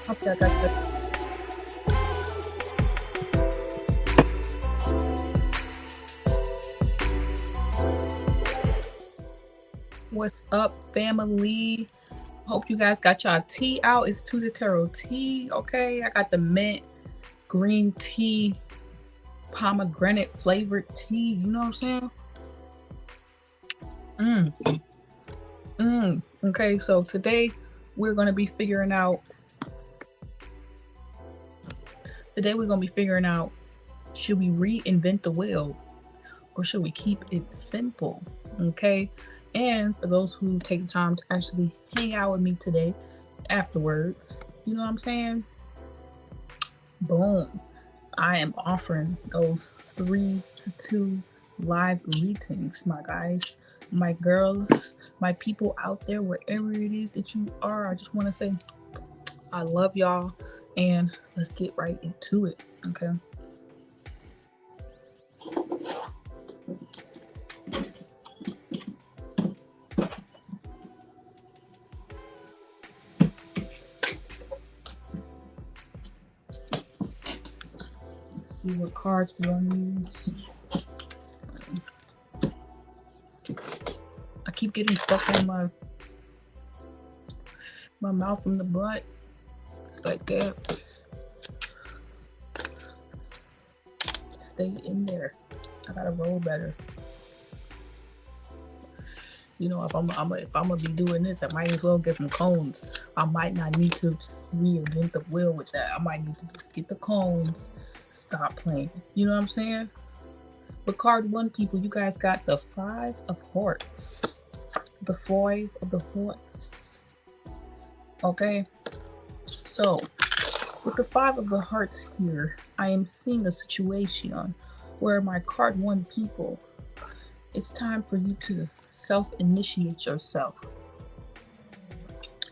Okay, I got that. What's up, family? Hope you guys got y'all tea out. It's Tuesday Tarot Tea, okay? I got the mint green tea, pomegranate flavored tea. You know what I'm saying? Okay, so today we're gonna be figuring out. Should we reinvent the wheel, or should we keep it simple? Okay. And for those who take the time to actually hang out with me today afterwards, you know what I'm saying? Boom. I am offering those 3 to 2 live readings, my guys, my girls, my people out there, wherever it is that you are. I just want to say I love y'all, and let's get right into it. Okay. See what cards we want to use. I keep getting stuff on my mouth from the butt. It's like that. Stay in there. I gotta roll better. You know, if I'm gonna be doing this, I might as well get some cones. I might not need to reinvent the wheel with that. I might need to just get the cones. Stop playing. You know what I'm saying? But card 1, people, you guys got the 5 of Hearts. The 5 of the Hearts. Okay. So, with the 5 of the Hearts here, I am seeing a situation where my card 1 people, it's time for you to self-initiate yourself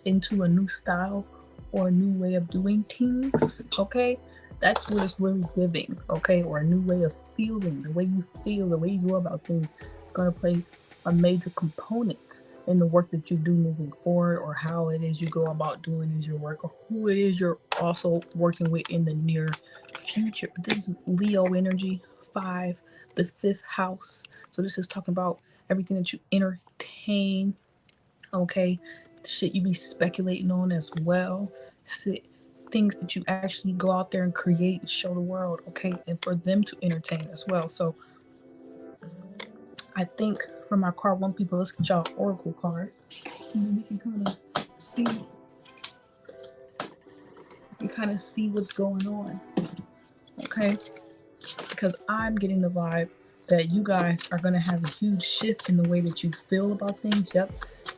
into a new style or a new way of doing things, okay? That's what it's really giving, okay? Or a new way of feeling, the way you feel, the way you go about things. It's going to play a major component in the work that you do moving forward, or how it is you go about doing your work, or who it is you're also working with in the near future. This is Leo energy, 5, the 5th house. So this is talking about everything that you entertain, okay? Shit you be speculating on as well. Things that you actually go out there and create and show the world, okay? And for them to entertain as well. So I think for my card 1 people, let's get y'all oracle card. And we can kind of see what's going on, okay? Because I'm getting the vibe that you guys are going to have a huge shift in the way that you feel about things. Yep,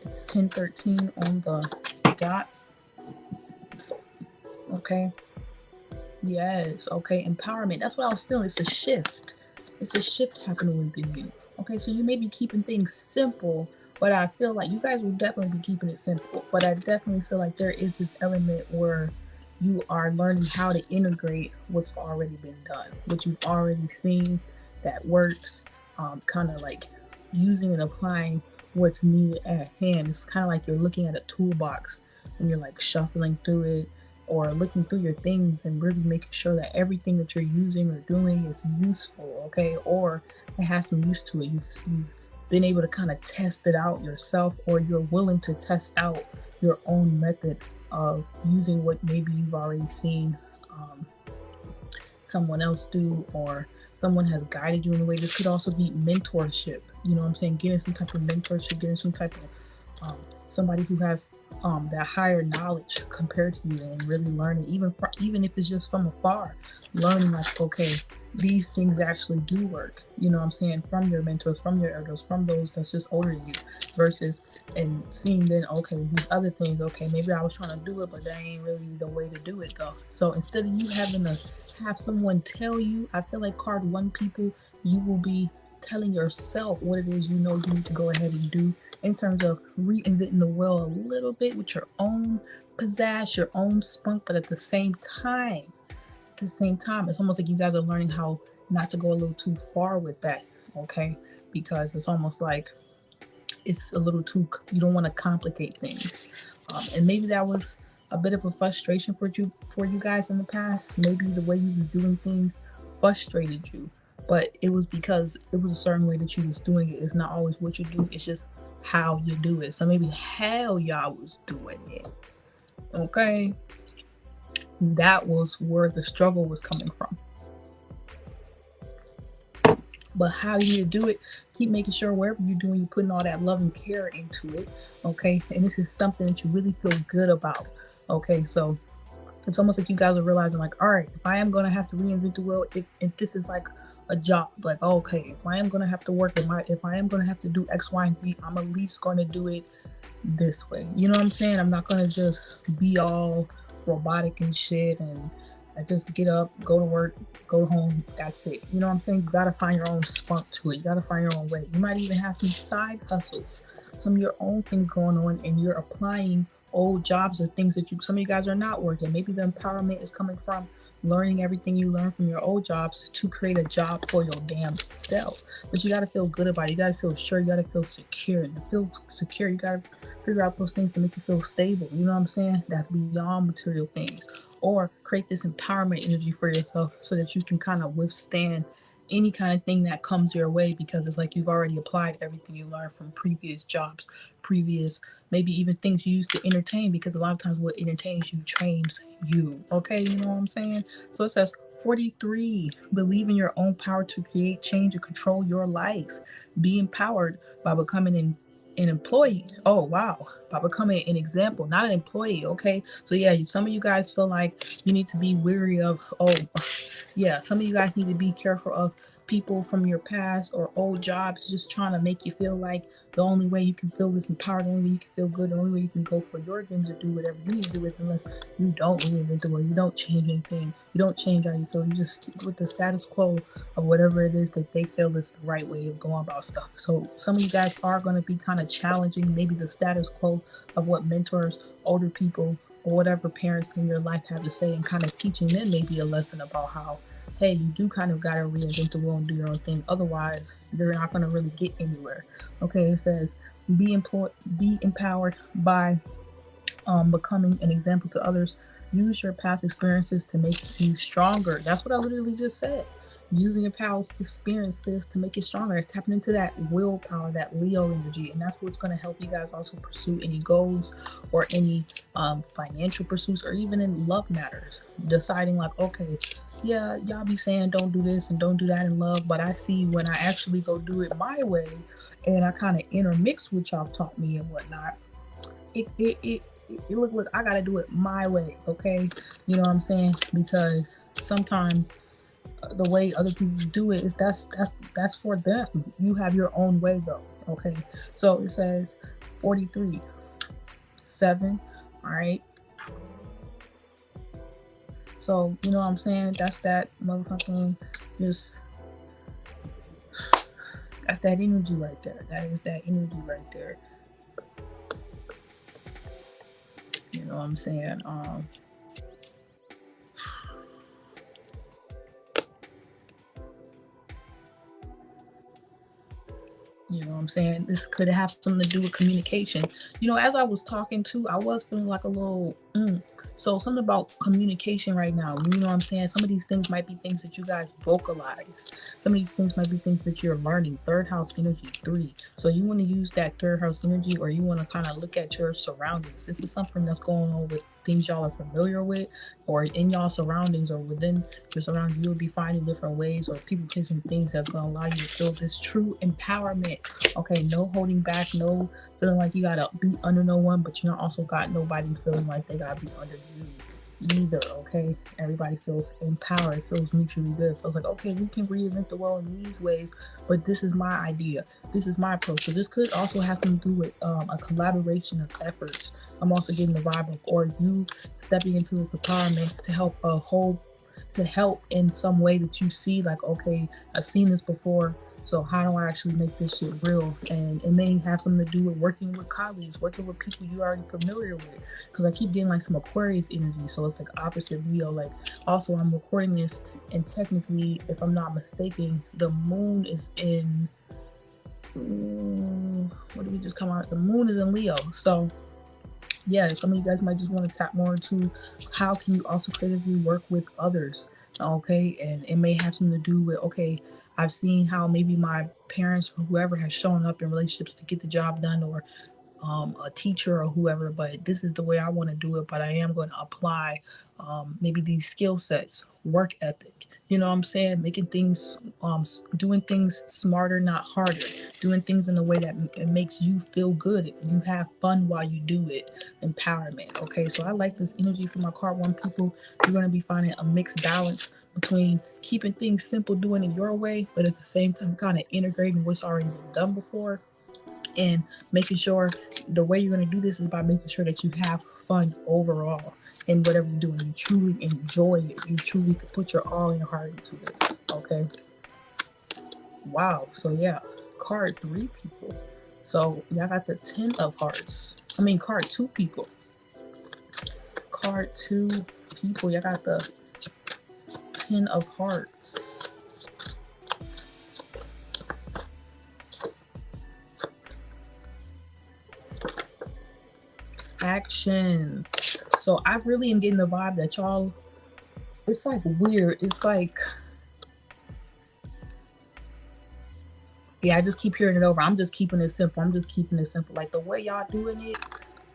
it's 10:13 on the dot. Okay. Yes. Okay. Empowerment. That's what I was feeling. It's a shift. It's a shift happening within you. Okay. So you may be keeping things simple, but I feel like you guys will definitely be keeping it simple. But I definitely feel like there is this element where you are learning how to integrate what's already been done, what you've already seen that works, kind of like using and applying what's needed at hand. It's kind of like you're looking at a toolbox and you're like shuffling through it, or looking through your things and really making sure that everything that you're using or doing is useful, okay? Or it has some use to it. You've been able to kind of test it out yourself, or you're willing to test out your own method of using what maybe you've already seen someone else do, or someone has guided you in a way. This could also be mentorship. You know what I'm saying? Getting some type of mentorship, getting some type of somebody who has that higher knowledge compared to you, and really learning, even if it's just from afar, learning like, okay, these things actually do work. You know what I'm saying? From your mentors, from your elders, from those that's just older than you, versus and seeing then, okay, these other things, okay, maybe I was trying to do it, but that ain't really the way to do it though. So instead of you having to have someone tell you, I feel like card 1 people, you will be telling yourself what it is you know you need to go ahead and do, in terms of reinventing the wheel a little bit with your own pizzazz, your own spunk. But at the same time, it's almost like you guys are learning how not to go a little too far with that, okay? Because it's almost like it's a little too, you don't want to complicate things. And maybe that was a bit of a frustration for you guys in the past. Maybe the way you was doing things frustrated you, but it was because it was a certain way that you was doing it. It's not always what you do, it's just how you do it. So maybe how y'all was doing it, okay, that was where the struggle was coming from. But how you do it, keep making sure wherever you're doing, you're putting all that love and care into it, okay? And this is something that you really feel good about, okay? So it's almost like you guys are realizing, like, all right, if I am going to have to reinvent the wheel, if this is like a job, like, okay, if I am going to have to work, if I am going to have to do X, Y, and Z, I'm at least going to do it this way. You know what I'm saying? I'm not going to just be all robotic and shit and I just get up, go to work, go home, that's it. You know what I'm saying? You gotta find your own spunk to it. You gotta find your own way. You might even have some side hustles, some of your own things going on, and you're applying old jobs or things that some of you guys are not working. Maybe the empowerment is coming from learning everything you learned from your old jobs to create a job for your damn self. But you gotta feel good about it. You gotta feel sure. You gotta feel secure. And to feel secure, you gotta figure out those things to make you feel stable. You know what I'm saying? That's beyond material things. Or create this empowerment energy for yourself so that you can kind of withstand any kind of thing that comes your way, because it's like you've already applied everything you learned from previous jobs, previous maybe even things you used to entertain, because a lot of times what entertains you trains you, okay? You know what I'm saying? So it says 43, believe in your own power to create change and control your life. Be empowered by becoming an employee. Oh wow, by becoming an example, not an employee, okay? So yeah, some of you guys feel like you need to be weary of, oh yeah, some of you guys need to be careful of people from your past or old jobs just trying to make you feel like the only way you can feel this empowered, the only way you can feel good, the only way you can go for your dreams or do whatever you need to do with, unless you don't reinvent the wheel, you don't change anything, you don't change how you feel, you just stick with the status quo of whatever it is that they feel is the right way of going about stuff. So some of you guys are going to be kind of challenging maybe the status quo of what mentors, older people, or whatever parents in your life have to say, and kind of teaching them maybe a lesson about how, hey, you do kind of got to reinvent the wheel and do your own thing. Otherwise, you're not going to really get anywhere. Okay, it says, be empowered by becoming an example to others. Use your past experiences to make you stronger. That's what I literally just said. Using your past experiences to make you stronger. Tapping into that willpower, that Leo energy. And that's what's going to help you guys also pursue any goals or any financial pursuits, or even in love matters. Deciding like, okay, yeah, y'all be saying don't do this and don't do that in love, but I see when I actually go do it my way and I kind of intermix what y'all taught me and whatnot, it look, I gotta do it my way, okay? You know what I'm saying? Because sometimes the way other people do it is that's for them. You have your own way though, okay? So it says 43, 7, all right? So, you know what I'm saying? That's that motherfucking just, that's that energy right there. That is that energy right there. You know what I'm saying? You know what I'm saying? This could have something to do with communication. You know, as I was talking to, I was feeling like a little, so something about communication right now. You know what I'm saying? Some of these things might be things that you guys vocalize. Some of these things might be things that you're learning. Third house energy, 3. So you want to use that third house energy, or you want to kind of look at your surroundings. This is something that's going on with things y'all are familiar with, or in y'all surroundings, or within your surroundings. You'll be finding different ways, or people chasing things that's going to allow you to feel this true empowerment. Okay, no holding back, no feeling like you gotta be under no one, but you don't also got nobody feeling like they gotta be under you either. Okay, everybody feels empowered, it feels mutually good, it feels like, okay, we can reinvent the world in these ways, but this is my idea, this is my approach. So this could also have to do with a collaboration of efforts. I'm also getting the vibe of, or you stepping into this empowerment to help in some way that you see, like, okay, I've seen this before, so how do I actually make this shit real? And it may have something to do with working with colleagues, working with people you're already familiar with. Because I keep getting like some Aquarius energy, so it's like opposite Leo. Like, also I'm recording this, and technically, if I'm not mistaken, the moon is in, what did we just come out? The moon is in Leo. So yeah, some of you guys might just want to tap more into how can you also creatively work with others, okay? And it may have something to do with, okay, I've seen how maybe my parents or whoever has shown up in relationships to get the job done, or a teacher or whoever, but this is the way I want to do it. But I am going to apply maybe these skill sets, work ethic. You know what I'm saying? Making things, doing things smarter, not harder. Doing things in a way that it makes you feel good. You have fun while you do it. Empowerment. Okay, so I like this energy from my card one people. You're going to be finding a mixed balance between keeping things simple, doing it your way, but at the same time, kind of integrating what's already been done before, and making sure the way you're going to do this is by making sure that you have fun overall in whatever you're doing. You truly enjoy it. You truly put your all in your heart into it. Okay. Wow. So yeah, card 3 people. So y'all got the 10 of hearts. I mean, card 2 people. Card 2 people. Y'all got the 10 of hearts. Action. So I really am getting the vibe that y'all, it's like weird. It's like, yeah, I just keep hearing it over. I'm just keeping it simple. I'm just keeping it simple. Like the way y'all doing it,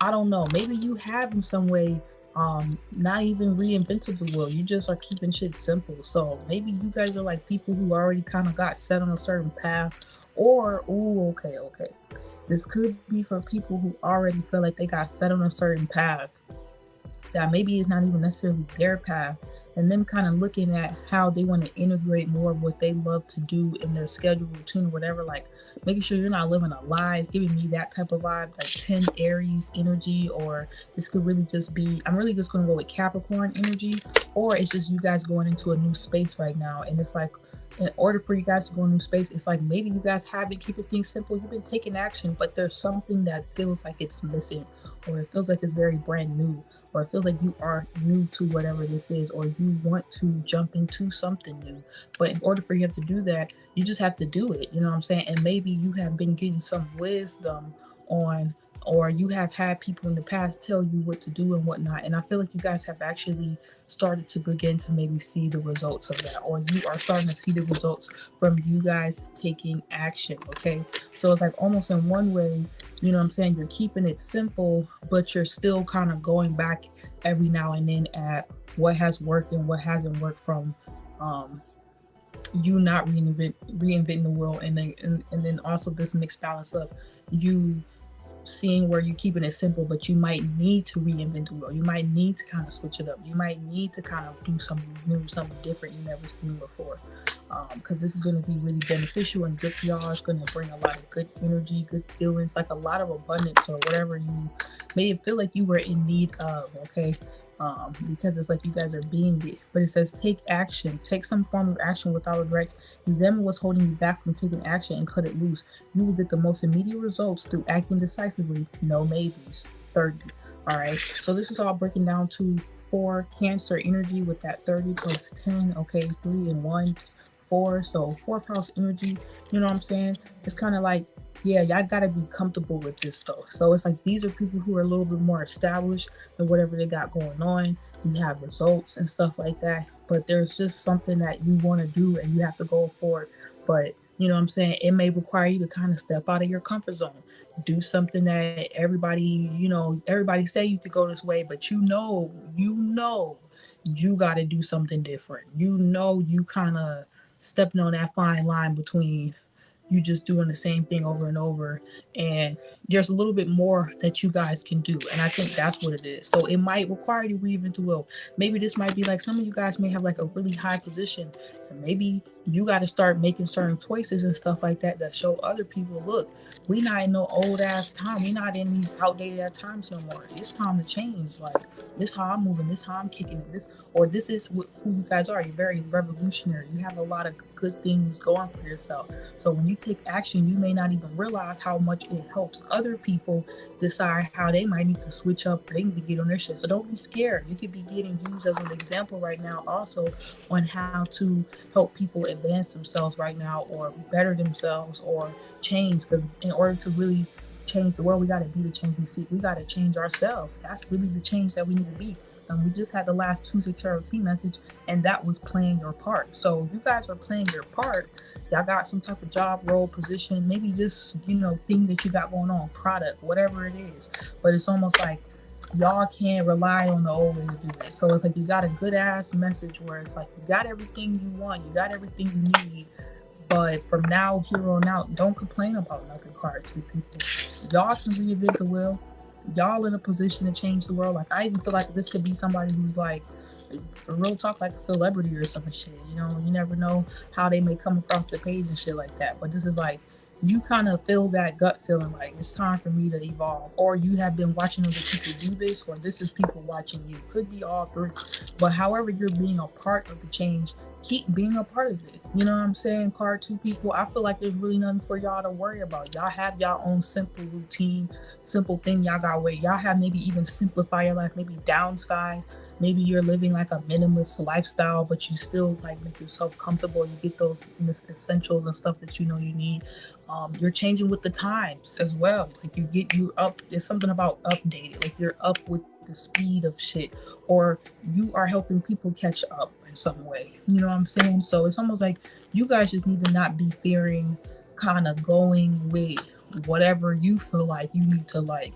I don't know. Maybe you have in some way not even reinvented the wheel. You just are keeping shit simple. So maybe you guys are like people who already kind of got set on a certain path. Or, ooh, okay. This could be for people who already feel like they got set on a certain path that maybe is not even necessarily their path, and them kind of looking at how they want to integrate more of what they love to do in their schedule, routine, whatever, like making sure you're not living a lie. It's giving me that type of vibe, like 10 Aries energy, or this could really just be, I'm really just going to go with Capricorn energy, or it's just you guys going into a new space right now, and it's like, in order for you guys to go in a new space, it's like maybe you guys have been keeping things simple, you've been taking action, but there's something that feels like it's missing, or it feels like it's very brand new, or it feels like you are new to whatever this is, or you want to jump into something new. But in order for you to do that, you just have to do it. You know what I'm saying? And maybe you have been getting some wisdom on, or you have had people in the past tell you what to do and whatnot. And I feel like you guys have actually started to begin to maybe see the results of that, or you are starting to see the results from you guys taking action. Okay. So it's like almost in one way, you know what I'm saying, you're keeping it simple, but you're still kind of going back every now and then at what has worked and what hasn't worked from you not reinventing the wheel, and then also this mixed balance of you seeing where you're keeping it simple, but you might need to reinvent the wheel. You might need to kind of switch it up. You might need to kind of do something new, something different you never seen before. Because this is going to be really beneficial and good for y'all. It's going to bring a lot of good energy, good feelings, like a lot of abundance, or whatever you may feel like you were in need of. Okay. Because it's like you guys are being it. But it says take action, take some form of action without regrets. Examine what's holding you back from taking action and cut it loose. You will get the most immediate results through acting decisively. No maybes. 30. All right. So this is all breaking down to 4 Cancer energy with that 30 plus 10. Okay, 3 and 1, 4. So 4th house energy. You know what I'm saying? It's kind of like, yeah, y'all gotta be comfortable with this though. So it's like these are people who are a little bit more established in whatever they got going on. You have results and stuff like that, but there's just something that you want to do and you have to go for it. But you know what I'm saying? It may require you to kind of step out of your comfort zone, do something that everybody, everybody say you could go this way, but you got to do something different. You kind of stepping on that fine line between you just doing the same thing over and over, and there's a little bit more that you guys can do, and I think that's what it is. So it might require you to reinvent the wheel. Maybe this might be like some of you guys may have like a really high position, and maybe you got to start making certain choices and stuff like that show other people, look, we not in no old ass time, we not in these outdated ass times no more. It's time to change. Like, this how I'm moving, this how I'm kicking it, this, or this is who you guys are. You're very revolutionary, you have a lot of good things going for yourself. So when you take action, you may not even realize how much it helps other people decide how they might need to switch up, or they need to get on their shit. So don't be scared. You could be getting used as an example right now also on how to help people advance themselves right now, or better themselves, or change. Because in order to really change the world. We got to be the change we seek. We got to change ourselves. That's really the change that we need to be. We just had the last Tuesday Tarot Tea message, and that was playing your part. So you guys are playing your part. Y'all got some type of job, role, position, maybe just, you know, thing that you got going on, product, whatever it is. But it's almost like y'all can't rely on the old way to do it. So it's like you got a good ass message where it's like you got everything you want, you got everything you need. But from now here on out, don't complain about nothing, card 2 people. Y'all can reinvent the wheel. Y'all in a position to change the world. Like, I even feel like this could be somebody who's like, for real talk, like a celebrity or some shit. You know, you never know how they may come across the page and shit like that. But this is like, you kind of feel that gut feeling like it's time for me to evolve, or you have been watching other people do this, or this is people watching you. Could be all three. But however you're being a part of the change, keep being a part of it. You know what I'm saying, card 2 people? I feel like there's really nothing for y'all to worry about. Y'all have y'all own simple routine, simple thing y'all got away. Y'all have maybe even simplify your life, maybe downsize. Maybe you're living like a minimalist lifestyle, but you still like make yourself comfortable. You get those essentials and stuff that you know you need. You're changing with the times as well. Like you up. There's something about updated. Like you're up with the speed of shit, or you are helping people catch up in some way. You know what I'm saying? So it's almost like you guys just need to not be fearing kind of going with whatever you feel like you need to like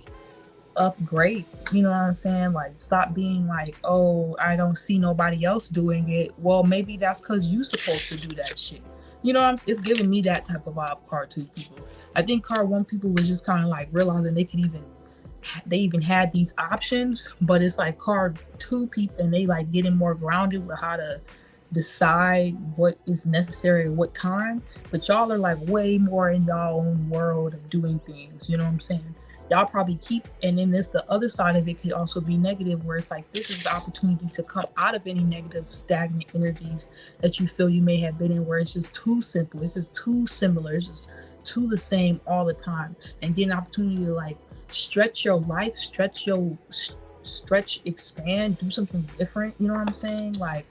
upgrade. You know what I'm saying? Like, stop being like, oh, I don't see nobody else doing it. Well, maybe that's because you supposed to do that shit. You know, it's giving me that type of vibe, card 2 people. I think card 1 people was just kind of like realizing they even had these options, but it's like card 2 people, and they like getting more grounded with how to decide what is necessary at what time. But y'all are like way more in y'all own world of doing things. You know what I'm saying? Y'all probably keep, and then this, the other side of it could also be negative, where it's like this is the opportunity to come out of any negative stagnant energies that you feel you may have been in, where it's just too simple, it's just too similar, it's just too the same all the time, and get an opportunity to like stretch your life, expand, do something different. You know what I'm saying? Like,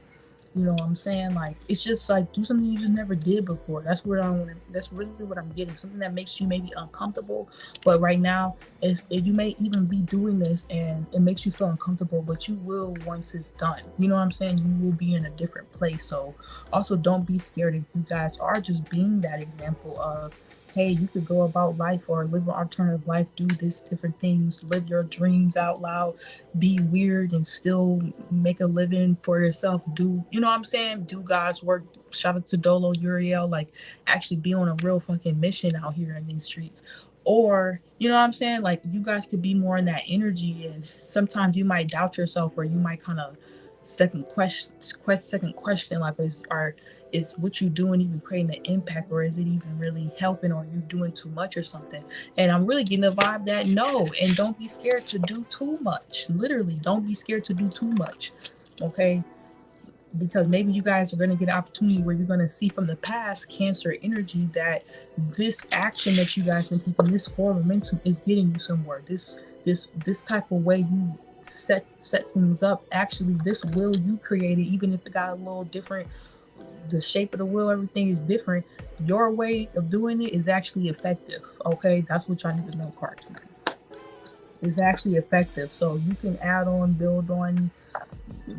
you know what I'm saying? Like, it's just like do something you just never did before. That's what I want. That's really what I'm getting. Something that makes you maybe uncomfortable, but right now, you may even be doing this and it makes you feel uncomfortable, but you will once it's done. You know what I'm saying? You will be in a different place. So also don't be scared if you guys are just being that example of, hey, you could go about life or live an alternative life, do this different things, live your dreams out loud, be weird and still make a living for yourself. Do, you know what I'm saying? Do God's work. Shout out to Dolo Uriel, like actually be on a real fucking mission out here in these streets. Or, you know what I'm saying? Like, you guys could be more in that energy, and sometimes you might doubt yourself, or you might kind of second question, like, is what you doing even creating an impact, or is it even really helping, or are you doing too much or something? And I'm really getting the vibe that no, and don't be scared to do too much. Literally, don't be scared to do too much, okay? Because maybe you guys are going to get an opportunity where you're going to see from the past Cancer energy that this action that you guys been taking, this form of momentum, is getting you somewhere. This type of way you set things up, actually this will you created, even if it got a little different, the shape of the wheel, everything is different, your way of doing it is actually effective. Okay, that's what y'all need to know, card tonight. It's actually effective, so you can add on, build on,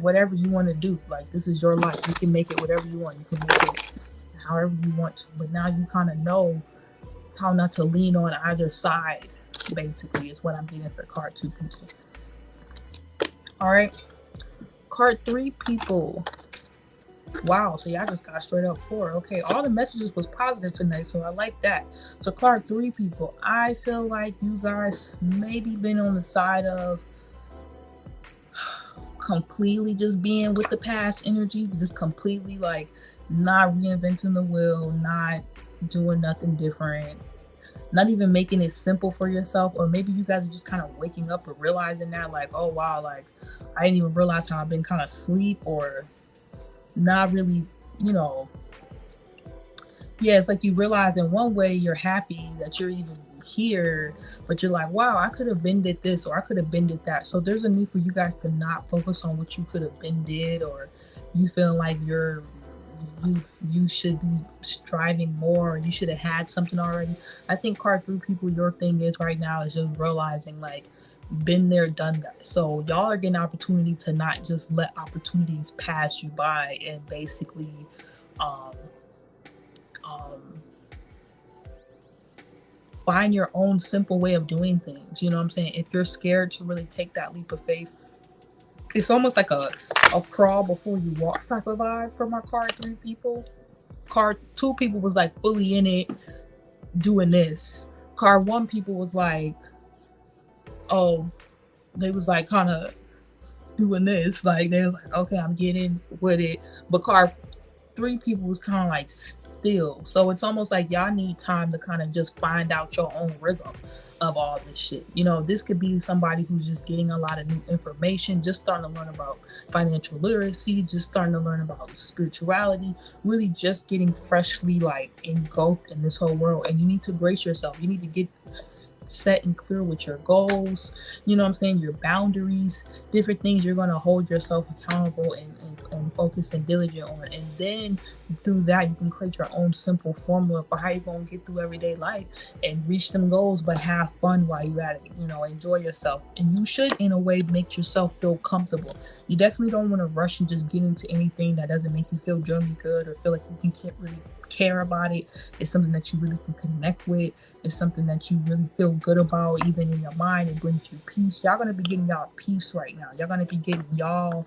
whatever you want to do. Like, this is your life, you can make it whatever you want, you can make it however you want to, but now you kind of know how not to lean on either side, basically, is what I'm getting for card 2 people. All right, card 3 people. Wow, so y'all just got straight up 4. Okay, all the messages was positive tonight, so I like that. So card 3 people, I feel like you guys maybe been on the side of completely just being with the past energy, just completely like not reinventing the wheel, not doing nothing different, not even making it simple for yourself. Or maybe you guys are just kind of waking up or realizing that, like, oh wow, like I didn't even realize how I've been kind of asleep, or not really, you know. Yeah, it's like you realize in one way you're happy that you're even here, but you're like, wow, I could have been did this, or I could have been did that. So there's a need for you guys to not focus on what you could have been did, or you feel like you're you should be striving more, you should have had something already. I think card 3 people, your thing is right now is just realizing like been there, done that. So y'all are getting an opportunity to not just let opportunities pass you by and basically um find your own simple way of doing things. You know what I'm saying? If you're scared to really take that leap of faith, it's almost like a crawl before you walk type of vibe from our card 3 people. Card 2 people was like fully in it, doing this. Card 1 people was like, oh, they was like kind of doing this. Like they was like, okay, I'm getting with it. But card 3 people was kind of like still. So it's almost like y'all need time to kind of just find out your own rhythm of all this shit. You know, this could be somebody who's just getting a lot of new information, just starting to learn about financial literacy, just starting to learn about spirituality, really just getting freshly like engulfed in this whole world. And you need to brace yourself. You need to get set and clear with your goals, you know what I'm saying, your boundaries, different things you're going to hold yourself accountable and focus and diligent on. And then through that, you can create your own simple formula for how you're going to get through everyday life and reach them goals, but have fun while you're at it. You know, enjoy yourself. And you should, in a way, make yourself feel comfortable. You definitely don't want to rush and just get into anything that doesn't make you feel generally good or feel like you can't really care about it. It's something that you really can connect with. It's something that you really feel good about, even in your mind. It brings you peace. Y'all gonna be getting y'all peace right now. Y'all gonna be getting y'all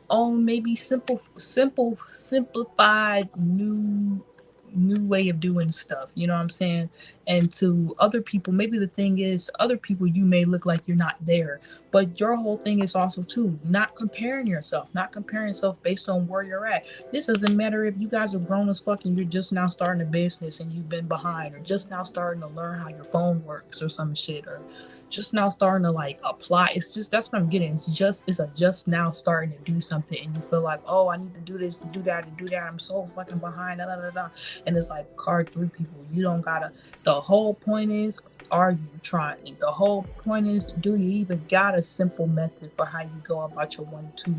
own maybe simplified new way of doing stuff, you know what I'm saying? And to other people, maybe the thing is, other people, you may look like you're not there, but your whole thing is also too not comparing yourself based on where you're at. This doesn't matter if you guys are grown as fuck and you're just now starting a business and you've been behind, or just now starting to learn how your phone works or some shit, or just now starting to like apply. It's just, that's what I'm getting. It's just now starting to do something and you feel like, oh, I need to do this, to do that, I'm so fucking behind, da, da, da, da. And it's like card 3 people, you don't gotta. The whole point is, are you trying? The whole point is, do you even got a simple method for how you go about your 1, 2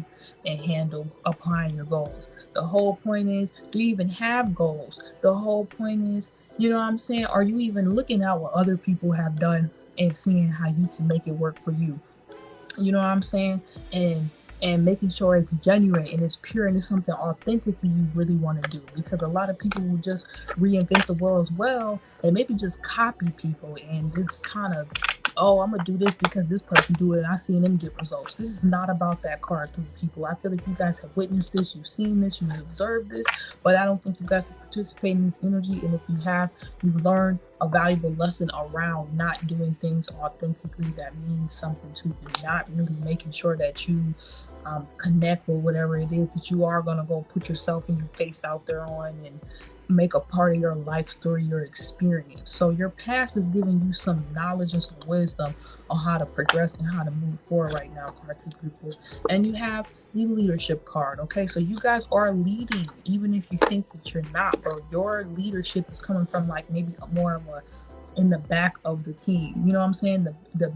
and handle applying your goals? The whole point is, do you even have goals? The whole point is, you know what I'm saying, are you even looking at what other people have done and seeing how you can make it work for you? You know what I'm saying? And making sure it's genuine and it's pure and it's something authentically you really want to do. Because a lot of people will just reinvent the world as well and maybe just copy people and just kind of, oh, I'm gonna do this because this person do it and I seen them get results. This is not about that card 3 people. I feel like you guys have witnessed this, you've seen this, you've observed this, but I don't think you guys have participated in this energy. And if you have, you've learned a valuable lesson around not doing things authentically that means something to you, not really making sure that you connect with whatever it is that you are going to go put yourself and your face out there on and make a part of your life story, your experience. So your past is giving you some knowledge and some wisdom on how to progress and how to move forward right now, card 3 people. And you have the leadership card. Okay, so you guys are leading, even if you think that you're not, or your leadership is coming from like maybe more of a in the back of the team. You know what I'm saying? The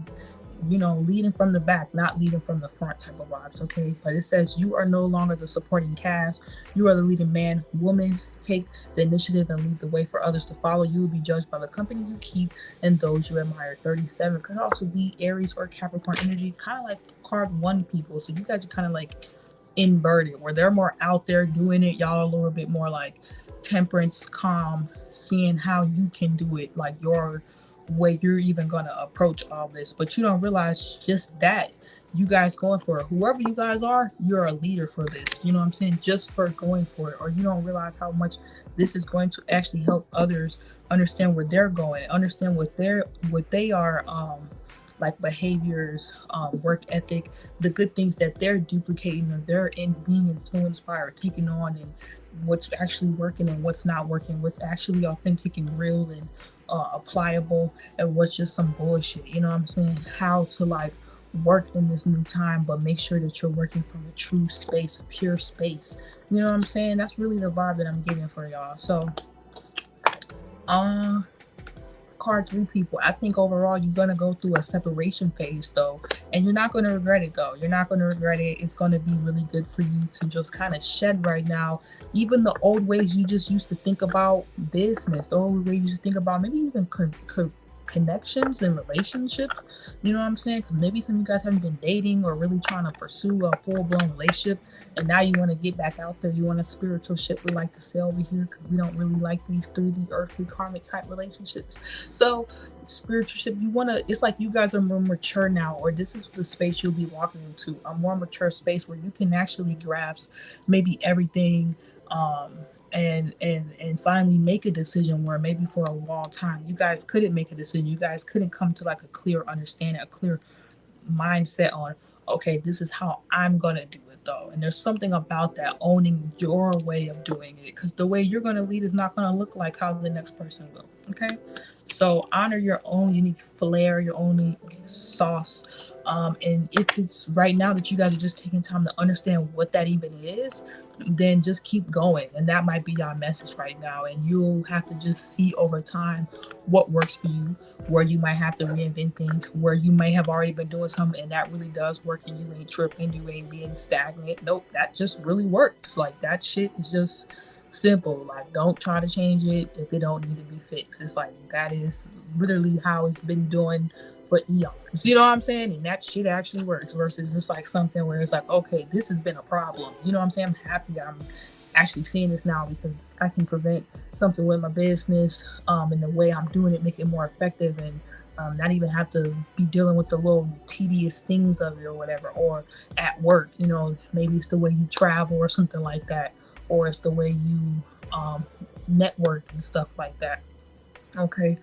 you know, leading from the back, not leading from the front type of vibes, okay? But it says you are no longer the supporting cast. You are the leading man, woman. Take the initiative and lead the way for others to follow. You will be judged by the company you keep and those you admire. 37 could also be Aries or Capricorn energy, kind of like card 1 people. So you guys are kind of like inverted, where they're more out there doing it. Y'all are a little bit more like temperance, calm, seeing how you can do it, like your way you're even going to approach all this. But you don't realize just that you guys going for it, whoever you guys are, you're a leader for this, you know what I'm saying, just for going for it. Or you don't realize how much this is going to actually help others understand where they're going, understand what they are like behaviors, work ethic, the good things that they're duplicating or they're being influenced by or taking on, and what's actually working and what's not working, what's actually authentic and real and applicable, and what's just some bullshit. You know what I'm saying? How to like work in this new time, but make sure that you're working from a true space, a pure space. You know what I'm saying? That's really the vibe that I'm getting for y'all. So card 3 people, I think overall you're going to go through a separation phase though, and you're not going to regret it though. You're not going to regret it. It's going to be really good for you to just kind of shed right now even the old ways you just used to think about business, the old way you used to think about maybe even connections and relationships. You know what I'm saying? Because maybe some of you guys haven't been dating or really trying to pursue a full-blown relationship, and now you want to get back out there. You want a spiritual ship, we like to say over here, because we don't really like these 3D earthly karmic type relationships. So spiritual ship, you want to, it's like you guys are more mature now, or this is the space you'll be walking into, a more mature space where you can actually grasp maybe everything, and finally make a decision where maybe for a long time you guys couldn't make a decision. You guys couldn't come to like a clear understanding, a clear mindset on, okay, this is how I'm gonna do it though. And there's something about that, owning your way of doing it, because the way you're gonna lead is not gonna look like how the next person will. Okay, so honor your own unique flair, your own unique sauce. And if it's right now that you guys are just taking time to understand what that even is, then just keep going. And that might be our message right now. And you'll have to just see over time what works for you, where you might have to reinvent things, where you may have already been doing something and that really does work and you ain't tripping, you ain't being stagnant. Nope, that just really works. Like that shit is just simple. Like don't try to change it if it don't need to be fixed. It's like that is literally how it's been doing for eons. You know what I'm saying? And that shit actually works versus just like something where it's like, okay, this has been a problem. You know what I'm saying? I'm happy I'm actually seeing this now because I can prevent something with my business, and the way I'm doing it, make it more effective, and not even have to be dealing with the little tedious things of it or whatever. Or at work, you know, maybe it's the way you travel or something like that, or it's the way you network and stuff like that. Okay.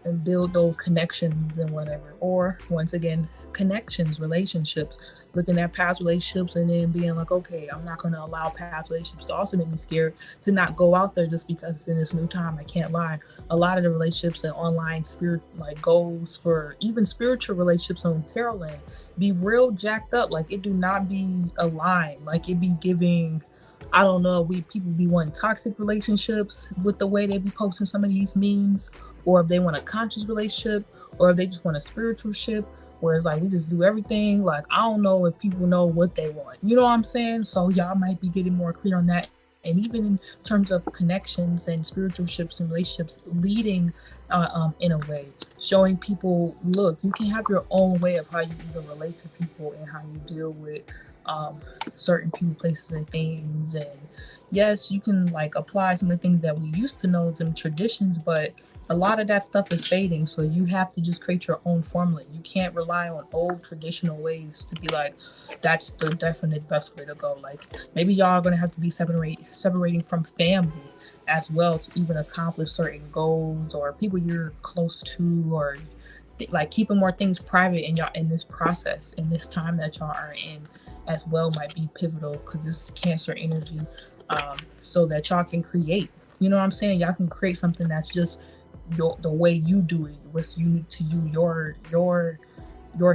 And build those connections and whatever. Or once again, connections, relationships, looking at past relationships and then being like, okay, I'm not going to allow past relationships to also make me scared to not go out there just because it's in this new time. I can't lie. A lot of the relationships and online spirit like goals for even spiritual relationships on tarot land be real jacked up. Like it do not be aligned. Like it be giving, I don't know, people be wanting toxic relationships with the way they be posting some of these memes, or if they want a conscious relationship, or if they just want a spiritual ship, where it's like we just do everything. Like I don't know if people know what they want. You know what I'm saying? So y'all might be getting more clear on that. And even in terms of connections and spiritual ships and relationships, leading in a way, showing people, look, you can have your own way of how you even relate to people and how you deal with certain people, places, and things. And yes, you can like apply some of the things that we used to know, them traditions, but a lot of that stuff is fading. So you have to just create your own formula. You can't rely on old traditional ways to be like, that's the definite best way to go. Like maybe y'all are gonna have to be separating from family as well to even accomplish certain goals, or people you're close to, or like keeping more things private in y'all in this process, in this time that y'all are in as well, might be pivotal, because this is Cancer energy, so that y'all can create, you know what I'm saying, y'all can create something that's just the way you do it, what's unique to you, your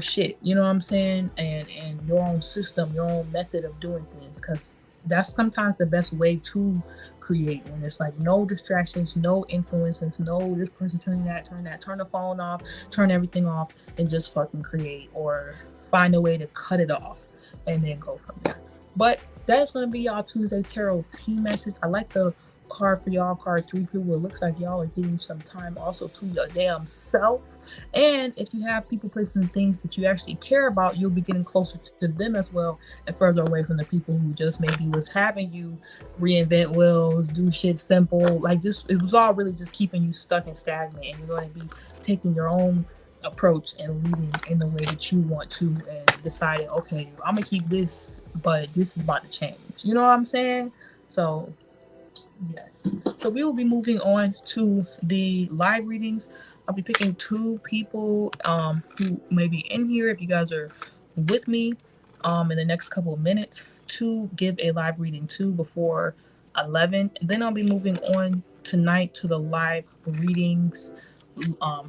shit, you know what I'm saying, and your own system, your own method of doing things, because that's sometimes the best way to create, when it's like no distractions, no influences, no this person turn the phone off, turn everything off, and just fucking create, or find a way to cut it off and then go from there. But that is going to be y'all Tuesday Tarot Tea message. I like the card for y'all, card 3 people. It looks like y'all are giving some time also to your damn self. And if you have people, places, and things that you actually care about, you'll be getting closer to them as well, and further away from the people who just maybe was having you reinvent wheels, do shit simple. Like just, it was all really just keeping you stuck and stagnant, and you're going to be taking your own approach and leading in the way that you want to, and deciding, okay, I'm gonna keep this, but this is about to change. You know what I'm saying? So yes. So we will be moving on to the live readings. I'll be picking 2 people who may be in here, if you guys are with me, in the next couple of minutes, to give a live reading to before 11. And then I'll be moving on tonight to the live readings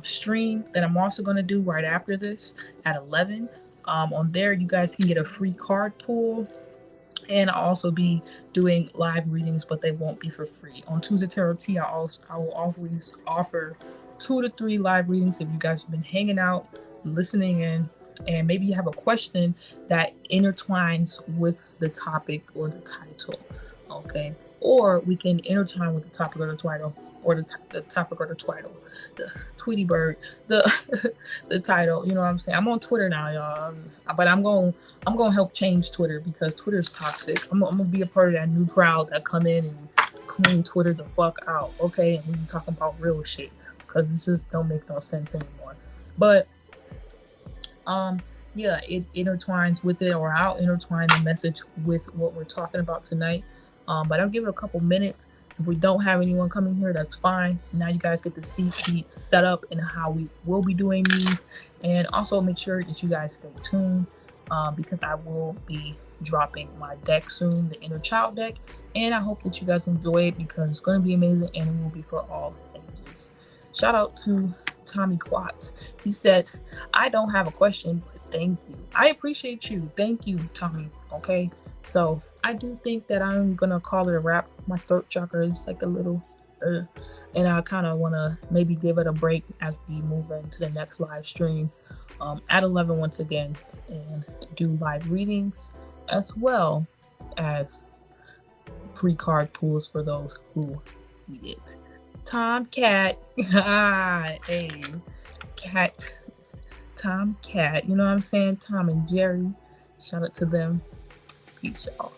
stream that I'm also going to do right after this at 11. On there, you guys can get a free card pull, and I'll also be doing live readings, but they won't be for free. On TuesdayTarotTea, I will always offer 2 to 3 live readings if you guys have been hanging out, listening in, and maybe you have a question that intertwines with the topic or the title, okay? Or we can intertwine with the topic or the title, or the topic or the title, the Tweety Bird, the the title. You know what I'm saying? I'm on Twitter now, y'all, but I'm gonna help change Twitter because Twitter's toxic. I'm gonna be a part of that new crowd that come in and clean Twitter the fuck out, okay? And we can talk about real shit because it just don't make no sense anymore. But yeah, it intertwines with it, or I'll intertwine the message with what we're talking about tonight. But I'll give it a couple minutes. If we don't have anyone coming here, that's fine. Now you guys get to see the setup and how we will be doing these. And also make sure that you guys stay tuned because I will be dropping my deck soon, the InnerChild deck. And I hope that you guys enjoy it because it's going to be amazing and it will be for all ages. Shout out to Tommy Quat. He said, I don't have a question, but thank you. I appreciate you. Thank you, Tommy. Okay. So I do think that I'm going to call it a wrap. My throat chakra is like a little, and I kind of want to maybe give it a break as we move into the next live stream at 11 once again, and do live readings as well as free card pools for those who need it. Tomcat, hey, cat, Tomcat, you know what I'm saying? Tom and Jerry, shout out to them. Peace, y'all.